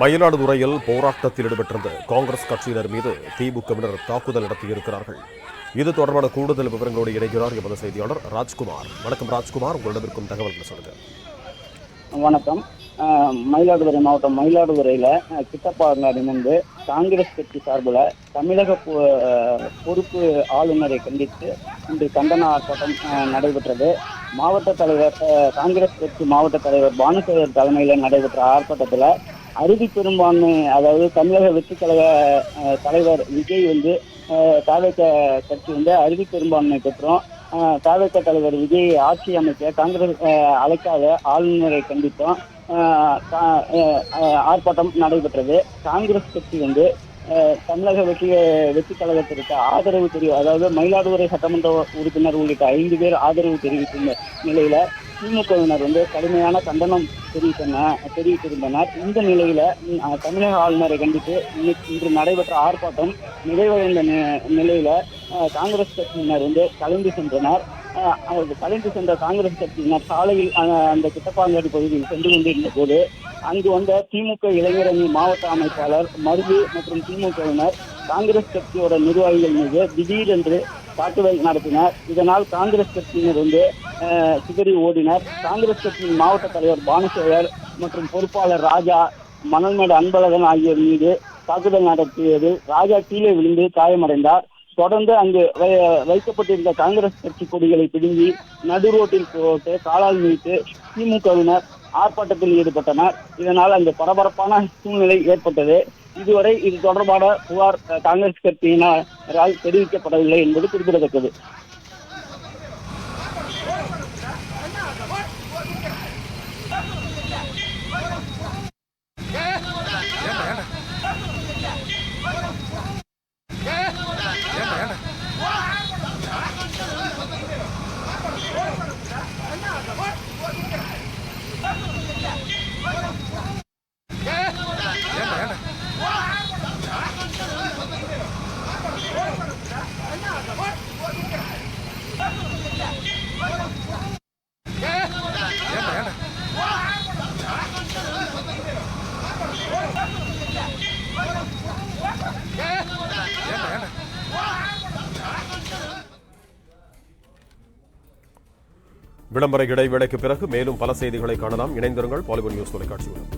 மயிலாடுதுறையில் போராட்டத்தில் ஈடுபட்டிருந்த காங்கிரஸ் கட்சியினர் மீது திமுகவினர் தாக்குதல் நடத்தியிருக்கிறார்கள். இது தொடர்பான கூடுதல் விவரங்களோடு இணைகிறார் எமது செய்தியாளர் ராஜ்குமார். வணக்கம் ராஜ்குமார், உங்களிடம் இருக்கும் தகவல்கள் சொல்லுங்க. வணக்கம். மயிலாடுதுறை மாவட்டம் மயிலாடுதுறையில் கிட்டப்பாங்காடி முன்பு காங்கிரஸ் கட்சி சார்பில் தமிழக பொறுப்பு ஆளுநரை கண்டித்து இன்று கண்டன ஆர்ப்பாட்டம் நடைபெற்றது. மாவட்ட தலைவர் காங்கிரஸ் கட்சி மாவட்ட தலைவர் பானுசேகர் தலைமையில் நடைபெற்ற ஆர்ப்பாட்டத்தில் அறுதி பெரும்பான்மை, அதாவது தமிழக வெற்றி கழக தலைவர் விஜய் தாவேக கட்சி அறுதி பெரும்பான்மை பெற்றோம். தாவேக தலைவர் விஜய் ஆட்சி அமைக்க காங்கிரஸ் அழைக்காத ஆளுநரை கண்டித்தோம் ஆர்ப்பாட்டம் நடைபெற்றது. காங்கிரஸ் கட்சி தமிழக வெற்றி கழகத்திற்கு ஆதரவு அதாவது மயிலாடுதுறை சட்டமன்ற உறுப்பினர் உள்ளிட்ட 5 பேர் ஆதரவு தெரிவித்த நிலையில திமுகவினர் கடுமையான கண்டனம் தெரிவித்திருந்தனர். இந்த நிலையில தமிழக ஆளுநரை கண்டித்து இன்று நடைபெற்ற ஆர்ப்பாட்டம் நிறைவடைந்த நிலையில காங்கிரஸ் கட்சியினர் கலைந்து சென்றனர். கலைந்து சென்ற காங்கிரஸ் கட்சியினர் சாலையில் அந்த கிட்டப்பாங்காடி பகுதியில் சென்று கொண்டிருந்த போது அங்கு வந்த திமுக இளைஞரணி மாவட்ட அமைப்பாளர் மருது மற்றும் திமுகவினர் காங்கிரஸ் கட்சியோட நிர்வாகிகள் மீது திடீரென்று தாக்குதல் நடத்தினர். இதனால் காங்கிரஸ் கட்சியினர் சிதறி ஓடினர். காங்கிரஸ் கட்சியின் மாவட்ட தலைவர் பானுசேகர் மற்றும் பொறுப்பாளர் ராஜா, மணல்மேடு அன்பழகன் ஆகியோர் மீது தாக்குதல் நடத்தியதில் ராஜா கீழே விழுந்து காயமடைந்தார். தொடர்ந்து அங்கு வைக்கப்பட்டிருந்த காங்கிரஸ் கட்சி கொடிகளை பிடுங்கி நடு ரோட்டில் போட்டு காலால் மீட்டு திமுகவினர் ஆர்ப்பாட்டத்தில் ஈடுபட்டனர். இதனால் அங்கு பரபரப்பான சூழ்நிலை ஏற்பட்டது. இதுவரை இது தொடர்பான புகார் காங்கிரஸ் கட்சியினரால் தெரிவிக்கப்படவில்லை என்பது குறிப்பிடத்தக்கது. விளம்பர இடைவேளைக்கு பிறகு மேலும் பல செய்திகளை காணலாம். இணைந்திருங்கள் பாலிமர் நியூஸ் தொலைக்காட்சியுடன்.